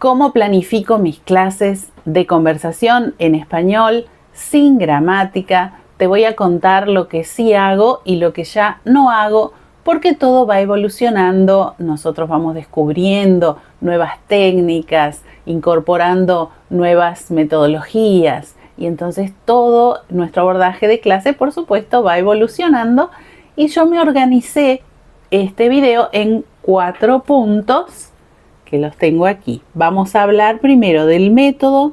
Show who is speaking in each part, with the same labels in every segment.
Speaker 1: cómo planifico mis clases de conversación en español sin gramática. Te voy a contar lo que sí hago y lo que ya no hago, porque todo va evolucionando. Nosotros vamos descubriendo nuevas técnicas, incorporando nuevas metodologías, y entonces todo nuestro abordaje de clase, por supuesto, va evolucionando. Y yo me organicé este video en 4 puntos que los tengo aquí. Vamos a hablar primero del método,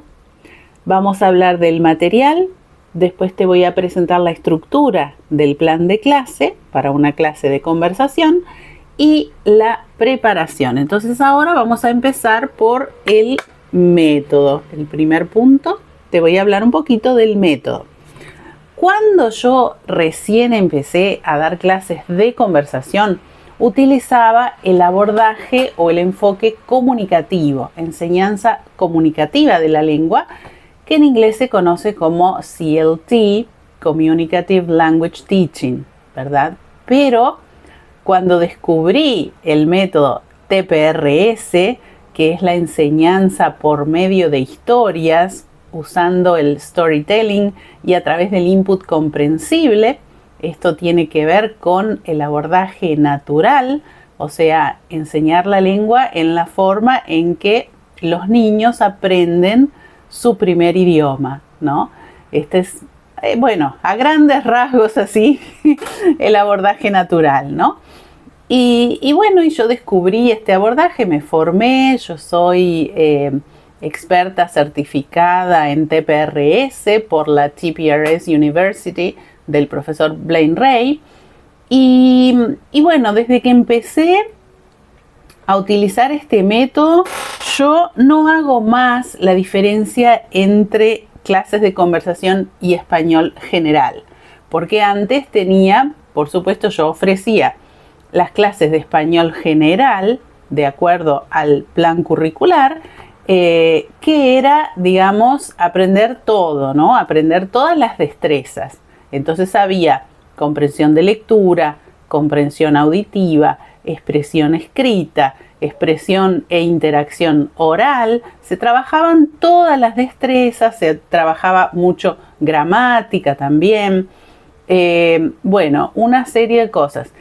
Speaker 1: vamos a hablar del material, después te voy a presentar la estructura del plan de clase para una clase de conversación y la preparación. Entonces ahora vamos a empezar por el método. El primer punto, te voy a hablar un poquito del método. Cuando yo recién empecé a dar clases de conversación, utilizaba el abordaje o el enfoque comunicativo, enseñanza comunicativa de la lengua, que en inglés se conoce como CLT, Communicative Language Teaching, ¿verdad? Pero cuando descubrí el método TPRS, que es la enseñanza por medio de historias, usando el storytelling y a través del input comprensible, esto tiene que ver con el abordaje natural, o sea, enseñar la lengua en la forma en que los niños aprenden su primer idioma, ¿no? Este es, bueno, a grandes rasgos así, el abordaje natural, ¿no? Y bueno, y yo descubrí este abordaje, me formé, yo soy experta certificada en TPRS por la TPRS University del profesor Blaine Ray. Y bueno, desde que empecé a utilizar este método, yo no hago más la diferencia entre clases de conversación y español general. Porque antes tenía, por supuesto, yo ofrecía las clases de español general de acuerdo al plan curricular, que era, digamos, aprender todo, ¿no? Aprender todas las destrezas. Entonces había comprensión de lectura, comprensión auditiva, expresión escrita, expresión e interacción oral. Se trabajaban todas las destrezas, se trabajaba mucho gramática también. Bueno, una serie de cosas.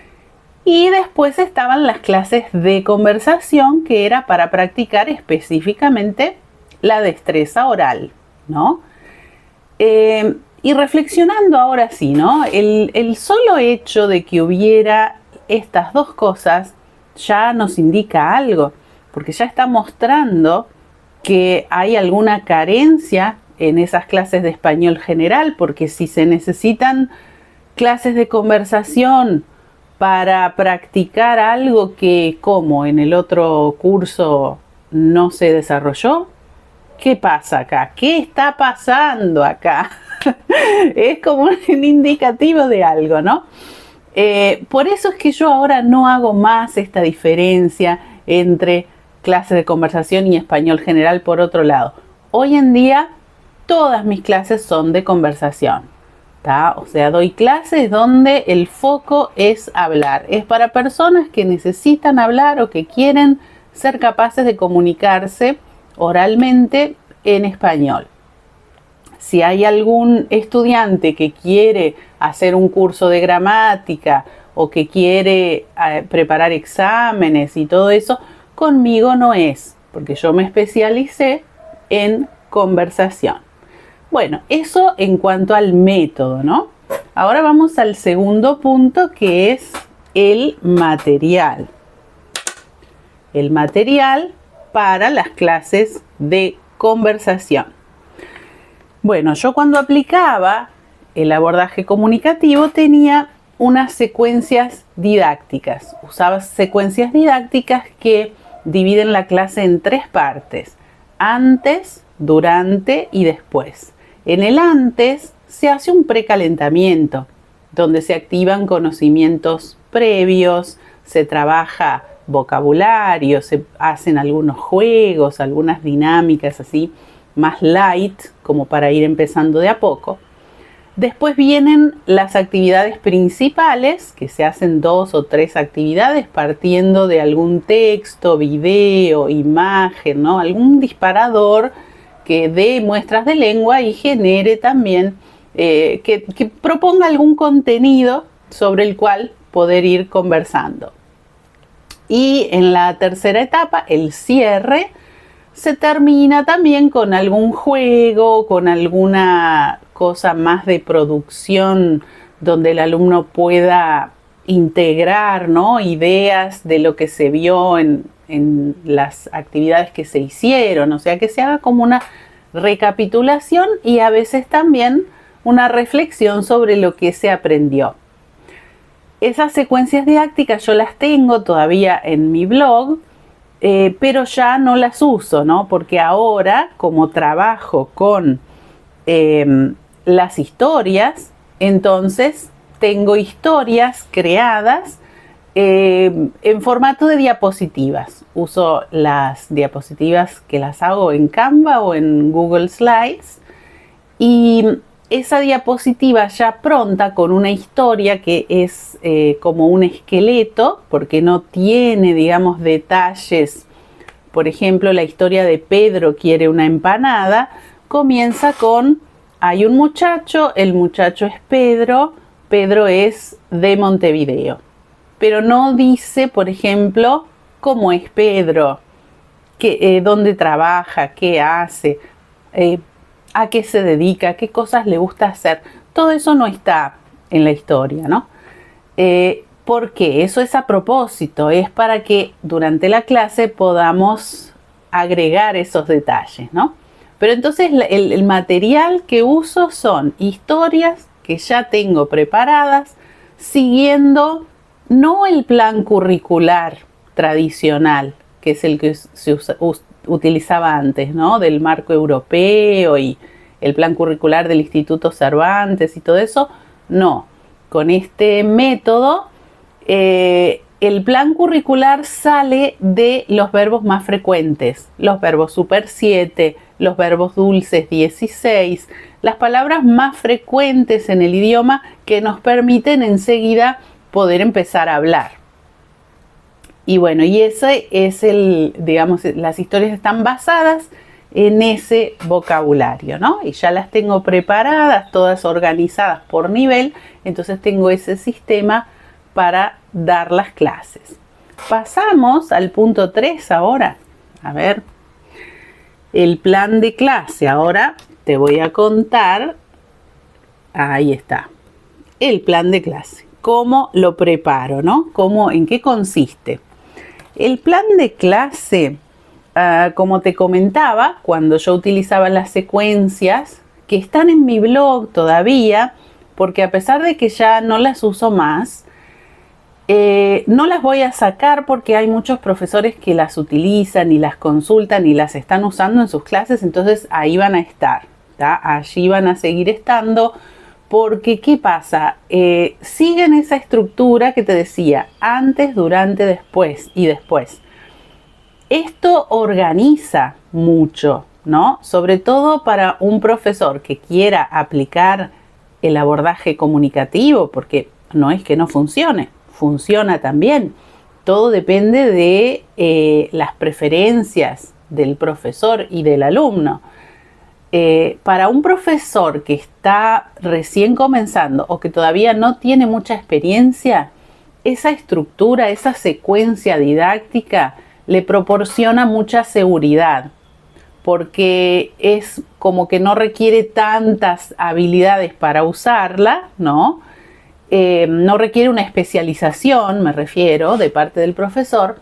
Speaker 1: Y después estaban las clases de conversación, que era para practicar específicamente la destreza oral, ¿no? Y reflexionando ahora sí, ¿no? El solo hecho de que hubiera estas dos cosas ya nos indica algo, porque ya está mostrando que hay alguna carencia en esas clases de español general, porque si se necesitan clases de conversación para practicar algo que, como en el otro curso, no se desarrolló, ¿qué pasa acá? ¿Qué está pasando acá? Es como un indicativo de algo, ¿no? Por eso es que yo ahora no hago más esta diferencia entre clases de conversación y español general por otro lado. Hoy en día todas mis clases son de conversación, ¿tá? O sea, doy clases donde el foco es hablar. Es para personas que necesitan hablar o que quieren ser capaces de comunicarse oralmente en español. Si hay algún estudiante que quiere hacer un curso de gramática o que quiere preparar exámenes y todo eso, conmigo no es, porque yo me especialicé en conversación. Bueno, eso en cuanto al método, ¿no? Ahora vamos al segundo punto, que es el material. El material para las clases de conversación. Bueno, yo cuando aplicaba el abordaje comunicativo tenía unas secuencias didácticas. Usaba secuencias didácticas que dividen la clase en 3 partes: antes, durante y después. En el antes se hace un precalentamiento, donde se activan conocimientos previos, se trabaja vocabulario, se hacen algunos juegos, algunas dinámicas así, más light, como para ir empezando de a poco. Después vienen las actividades principales, que se hacen 2 o 3 actividades partiendo de algún texto, video, imagen, ¿no? Algún disparador que dé muestras de lengua y genere también, que proponga algún contenido sobre el cual poder ir conversando. Y en la tercera etapa, el cierre, se termina también con algún juego, con alguna cosa más de producción donde el alumno pueda integrar, ¿no?, ideas de lo que se vio en las actividades que se hicieron, o sea, que se haga como una recapitulación y a veces también una reflexión sobre lo que se aprendió. Esas secuencias didácticas yo las tengo todavía en mi blog, pero ya no las uso, ¿no? Porque ahora, como trabajo con las historias, entonces tengo historias creadas en formato de diapositivas. Uso las diapositivas que las hago en Canva o en Google Slides, y esa diapositiva ya pronta con una historia que es como un esqueleto, porque no tiene, digamos, detalles. Por ejemplo, la historia de Pedro quiere una empanada, comienza con: hay un muchacho, el muchacho es Pedro, Pedro es de Montevideo. Pero no dice, por ejemplo, cómo es Pedro, dónde trabaja, qué hace, a qué se dedica, qué cosas le gusta hacer. Todo eso no está en la historia, ¿no? ¿Por qué? Eso es a propósito, es para que durante la clase podamos agregar esos detalles, ¿no? Pero entonces el material que uso son historias que ya tengo preparadas, siguiendo no el plan curricular tradicional, que es el que se utilizaba antes, ¿no?, del marco europeo y el plan curricular del Instituto Cervantes y todo eso. No, con este método el plan curricular sale de los verbos más frecuentes, los verbos super 7, los verbos dulces 16, las palabras más frecuentes en el idioma que nos permiten enseguida poder empezar a hablar. Y bueno, y ese es digamos, las historias están basadas en ese vocabulario, ¿no? Y ya las tengo preparadas, todas organizadas por nivel, entonces tengo ese sistema para dar las clases. Pasamos al punto 3 ahora. A ver, el plan de clase. Ahora te voy a contar, ahí está, el plan de clase. ¿Cómo lo preparo, no? ¿En qué consiste? El plan de clase, como te comentaba, cuando yo utilizaba las secuencias, que están en mi blog todavía, porque a pesar de que ya no las uso más, no las voy a sacar porque hay muchos profesores que las utilizan y las consultan y las están usando en sus clases, entonces ahí van a estar, ¿tá? Allí van a seguir estando, porque ¿qué pasa? Siguen esa estructura que te decía, antes, durante, después y después. Esto organiza mucho, ¿no? Sobre todo para un profesor que quiera aplicar el abordaje comunicativo, porque no es que no funcione, funciona también. Todo depende de las preferencias del profesor y del alumno. Para un profesor que está recién comenzando o que todavía no tiene mucha experiencia, esa estructura, esa secuencia didáctica le proporciona mucha seguridad, porque es como que no requiere tantas habilidades para usarla, ¿no? No requiere una especialización, me refiero, de parte del profesor,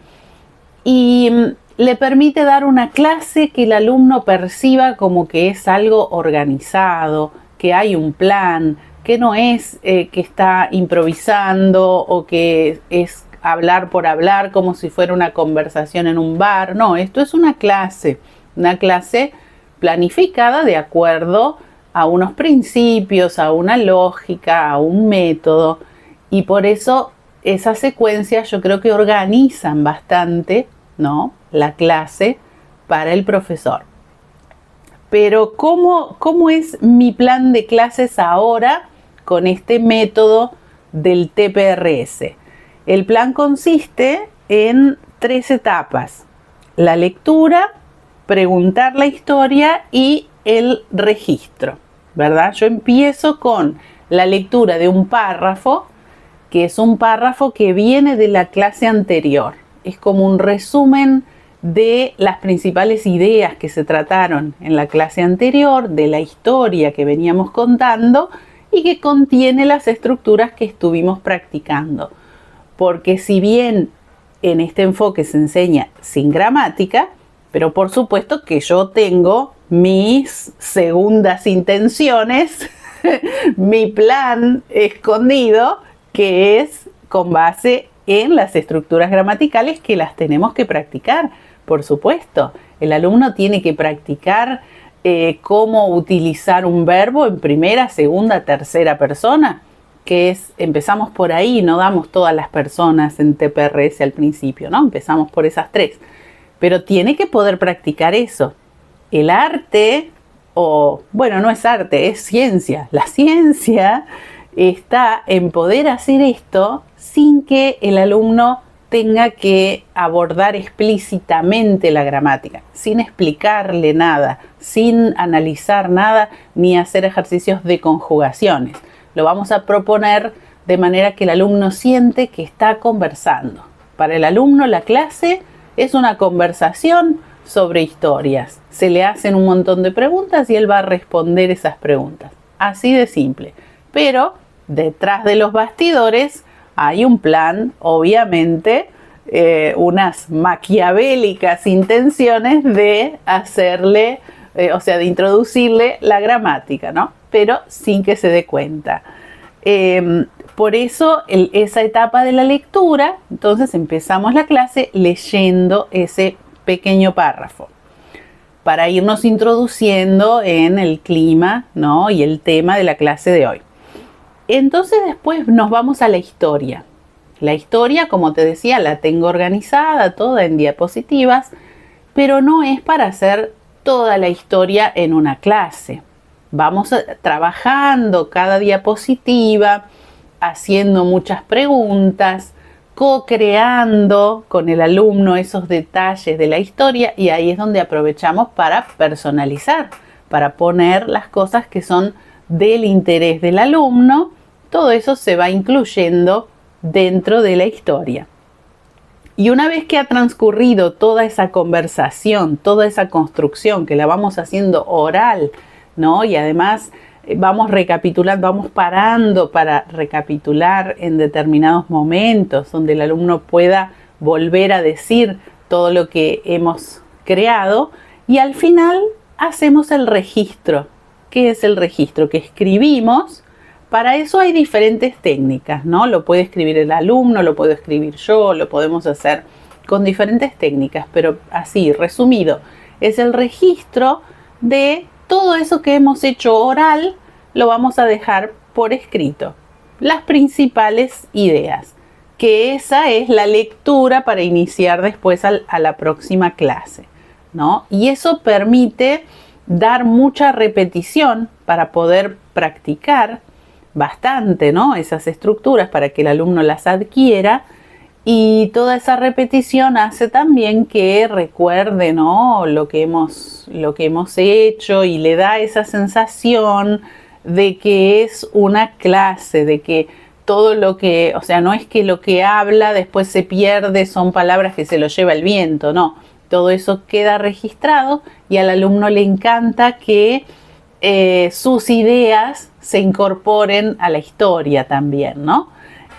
Speaker 1: y le permite dar una clase que el alumno perciba como que es algo organizado, que hay un plan, que no es que está improvisando o que es hablar por hablar como si fuera una conversación en un bar. No, esto es una clase planificada de acuerdo a unos principios, a una lógica, a un método, y por eso esas secuencias yo creo que organizan bastante, ¿no?, la clase para el profesor. Pero ¿cómo es mi plan de clases ahora con este método del TPRS? El plan consiste en 3 etapas: la lectura, preguntar la historia y el registro, ¿verdad? Yo empiezo con la lectura de un párrafo, que es un párrafo que viene de la clase anterior. Es como un resumen de las principales ideas que se trataron en la clase anterior, de la historia que veníamos contando y que contiene las estructuras que estuvimos practicando. Porque si bien en este enfoque se enseña sin gramática, pero por supuesto que yo tengo mis segundas intenciones, mi plan escondido, que es con base en las estructuras gramaticales que las tenemos que practicar. Por supuesto, el alumno tiene que practicar cómo utilizar un verbo en primera, segunda, tercera persona, que es, empezamos por ahí, no damos todas las personas en TPRS al principio, ¿no? Empezamos por esas 3. Pero tiene que poder practicar eso. El arte, bueno, no es arte, es ciencia. La ciencia está en poder hacer esto sin que el alumno tenga que abordar explícitamente la gramática, sin explicarle nada, sin analizar nada, ni hacer ejercicios de conjugaciones. Lo vamos a proponer de manera que el alumno siente que está conversando. Para el alumno la clase es una conversación sobre historias. Se le hacen un montón de preguntas y él va a responder esas preguntas. Así de simple. Pero detrás de los bastidores hay un plan, obviamente, unas maquiavélicas intenciones de hacerle, de introducirle la gramática, ¿no? Pero sin que se dé cuenta. Por eso esa etapa de la lectura, entonces empezamos la clase leyendo ese pequeño párrafo para irnos introduciendo en el clima, ¿no? Y el tema de la clase de hoy. Entonces después nos vamos a la historia. La historia, como te decía, la tengo organizada toda en diapositivas, pero no es para hacer toda la historia en una clase. Vamos trabajando cada diapositiva, haciendo muchas preguntas, co-creando con el alumno esos detalles de la historia, y ahí es donde aprovechamos para personalizar, para poner las cosas que son del interés del alumno. Todo eso se va incluyendo dentro de la historia. Y una vez que ha transcurrido toda esa conversación, toda esa construcción que la vamos haciendo oral, ¿no? Y además vamos recapitulando, vamos parando para recapitular en determinados momentos donde el alumno pueda volver a decir todo lo que hemos creado, y al final hacemos el registro. ¿Qué es el registro? Que escribimos. Para eso hay diferentes técnicas, ¿no? Lo puede escribir el alumno, lo puedo escribir yo, lo podemos hacer con diferentes técnicas, pero así, resumido, es el registro de todo eso que hemos hecho oral, lo vamos a dejar por escrito. Las principales ideas, que esa es la lectura para iniciar después a la próxima clase, ¿no? Y eso permite dar mucha repetición para poder practicar bastante, ¿no? Esas estructuras para que el alumno las adquiera, y toda esa repetición hace también que recuerde, ¿no? lo que hemos hecho, y le da esa sensación de que es una clase, de que todo lo que, no es que lo que habla después se pierde, son palabras que se lo lleva el viento, no. Todo eso queda registrado y al alumno le encanta que sus ideas se incorporen a la historia también, ¿no?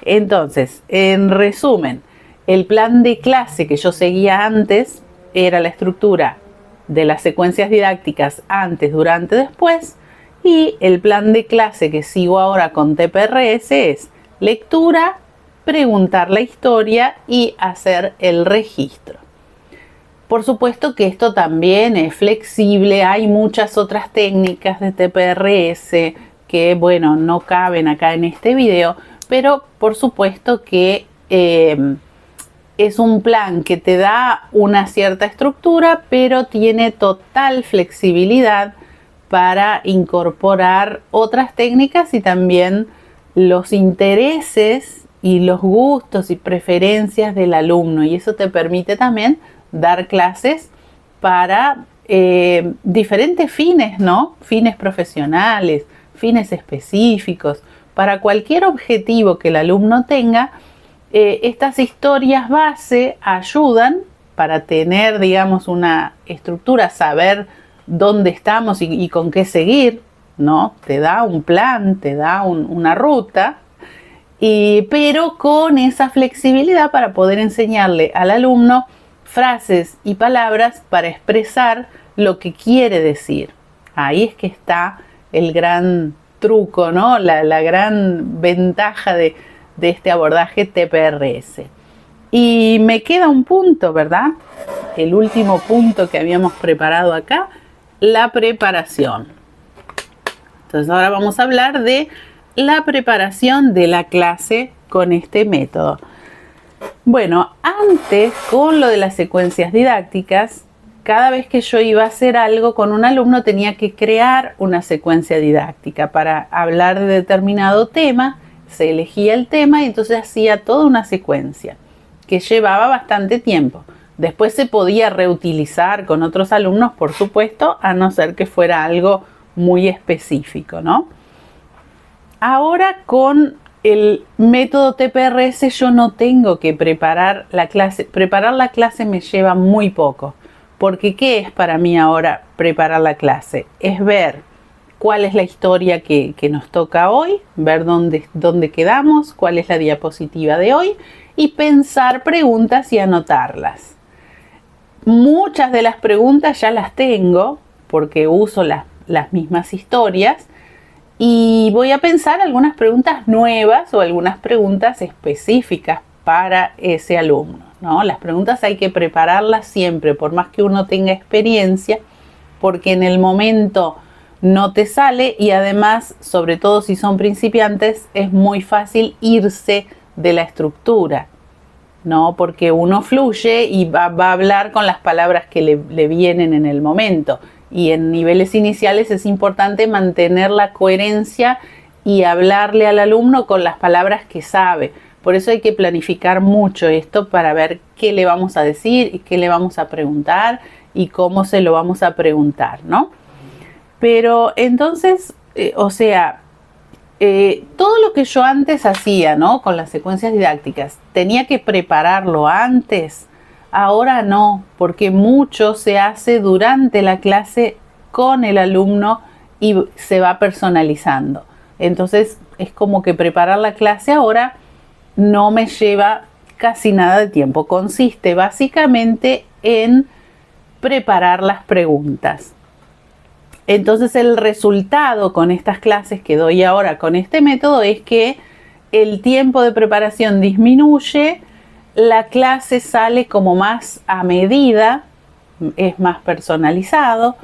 Speaker 1: Entonces, en resumen, el plan de clase que yo seguía antes era la estructura de las secuencias didácticas antes, durante, después, y el plan de clase que sigo ahora con TPRS es lectura, preguntar la historia y hacer el registro. Por supuesto que esto también es flexible, hay muchas otras técnicas de TPRS que, bueno, no caben acá en este video, pero por supuesto que es un plan que te da una cierta estructura, pero tiene total flexibilidad para incorporar otras técnicas y también los intereses y los gustos y preferencias del alumno, y eso te permite también dar clases para diferentes fines, ¿no? Fines profesionales, fines específicos, para cualquier objetivo que el alumno tenga. Estas historias base ayudan para tener, digamos, una estructura, saber dónde estamos y con qué seguir, ¿no? Te da un plan, te da una ruta, pero con esa flexibilidad para poder enseñarle al alumno frases y palabras para expresar lo que quiere decir. Ahí es que está el gran truco, ¿no? La gran ventaja de este abordaje TPRS. Y me queda un punto, ¿verdad? El último punto que habíamos preparado acá, la preparación. Entonces ahora vamos a hablar de la preparación de la clase con este método. Bueno, antes, con lo de las secuencias didácticas, cada vez que yo iba a hacer algo con un alumno tenía que crear una secuencia didáctica para hablar de determinado tema. Se elegía el tema y entonces hacía toda una secuencia que llevaba bastante tiempo. Después se podía reutilizar con otros alumnos, por supuesto, a no ser que fuera algo muy específico, ¿no? Ahora con el método TPRS yo no tengo que preparar la clase. Preparar la clase me lleva muy poco. Porque ¿qué es para mí ahora preparar la clase? Es ver cuál es la historia que nos toca hoy, ver dónde quedamos, cuál es la diapositiva de hoy y pensar preguntas y anotarlas. Muchas de las preguntas ya las tengo porque uso las mismas historias y voy a pensar algunas preguntas nuevas o algunas preguntas específicas para ese alumno, ¿no? Las preguntas hay que prepararlas siempre, por más que uno tenga experiencia, porque en el momento no te sale y además, sobre todo si son principiantes, es muy fácil irse de la estructura, ¿no? Porque uno fluye y va a hablar con las palabras que le vienen en el momento. Y en niveles iniciales es importante mantener la coherencia y hablarle al alumno con las palabras que sabe. Por eso hay que planificar mucho esto para ver qué le vamos a decir y qué le vamos a preguntar y cómo se lo vamos a preguntar, ¿no? Pero entonces, todo lo que yo antes hacía, ¿no? Con las secuencias didácticas, tenía que prepararlo antes. Ahora no, porque mucho se hace durante la clase con el alumno y se va personalizando. Entonces es como que preparar la clase ahora no me lleva casi nada de tiempo. Consiste básicamente en preparar las preguntas. Entonces el resultado con estas clases que doy ahora con este método es que el tiempo de preparación disminuye, la clase sale como más a medida, es más personalizado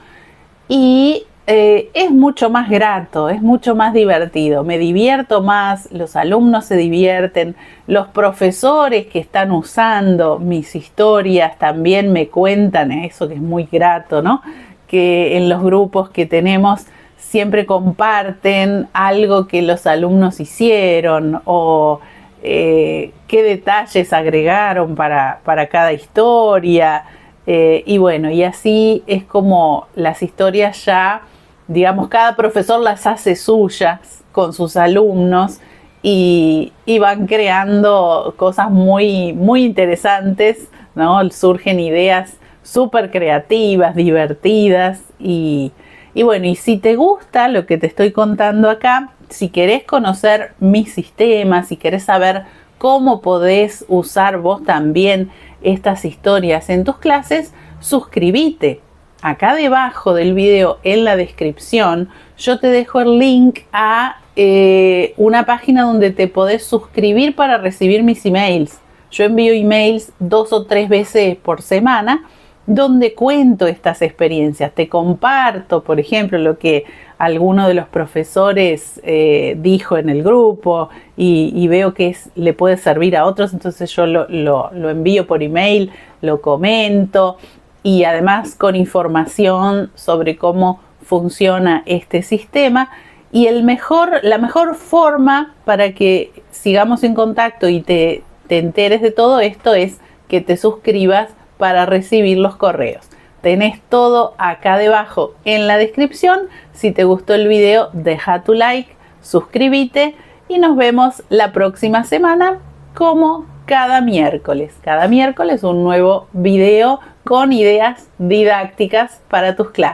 Speaker 1: y es mucho más grato, es mucho más divertido. Me divierto más, los alumnos se divierten, los profesores que están usando mis historias también me cuentan eso, que es muy grato, ¿no? Que en los grupos que tenemos siempre comparten algo que los alumnos hicieron o qué detalles agregaron para cada historia. Y bueno, y así es como las historias ya, digamos, cada profesor las hace suyas con sus alumnos y van creando cosas muy, muy interesantes, ¿no? Surgen ideas súper creativas, divertidas y bueno, y si te gusta lo que te estoy contando acá, si querés conocer mis sistemas, si querés saber cómo podés usar vos también estas historias en tus clases, suscríbete. Acá debajo del video, en la descripción, yo te dejo el link a una página donde te podés suscribir para recibir mis emails. Yo envío emails 2 o 3 veces por semana donde cuento estas experiencias. Te comparto, por ejemplo, lo que alguno de los profesores dijo en el grupo y veo que le puede servir a otros, entonces yo lo envío por email, lo comento y además con información sobre cómo funciona este sistema y la mejor forma para que sigamos en contacto y te enteres de todo esto es que te suscribas para recibir los correos. Tenés todo acá debajo en la descripción. Si te gustó el video, deja tu like, suscríbete y nos vemos la próxima semana como cada miércoles. Cada miércoles un nuevo video con ideas didácticas para tus clases.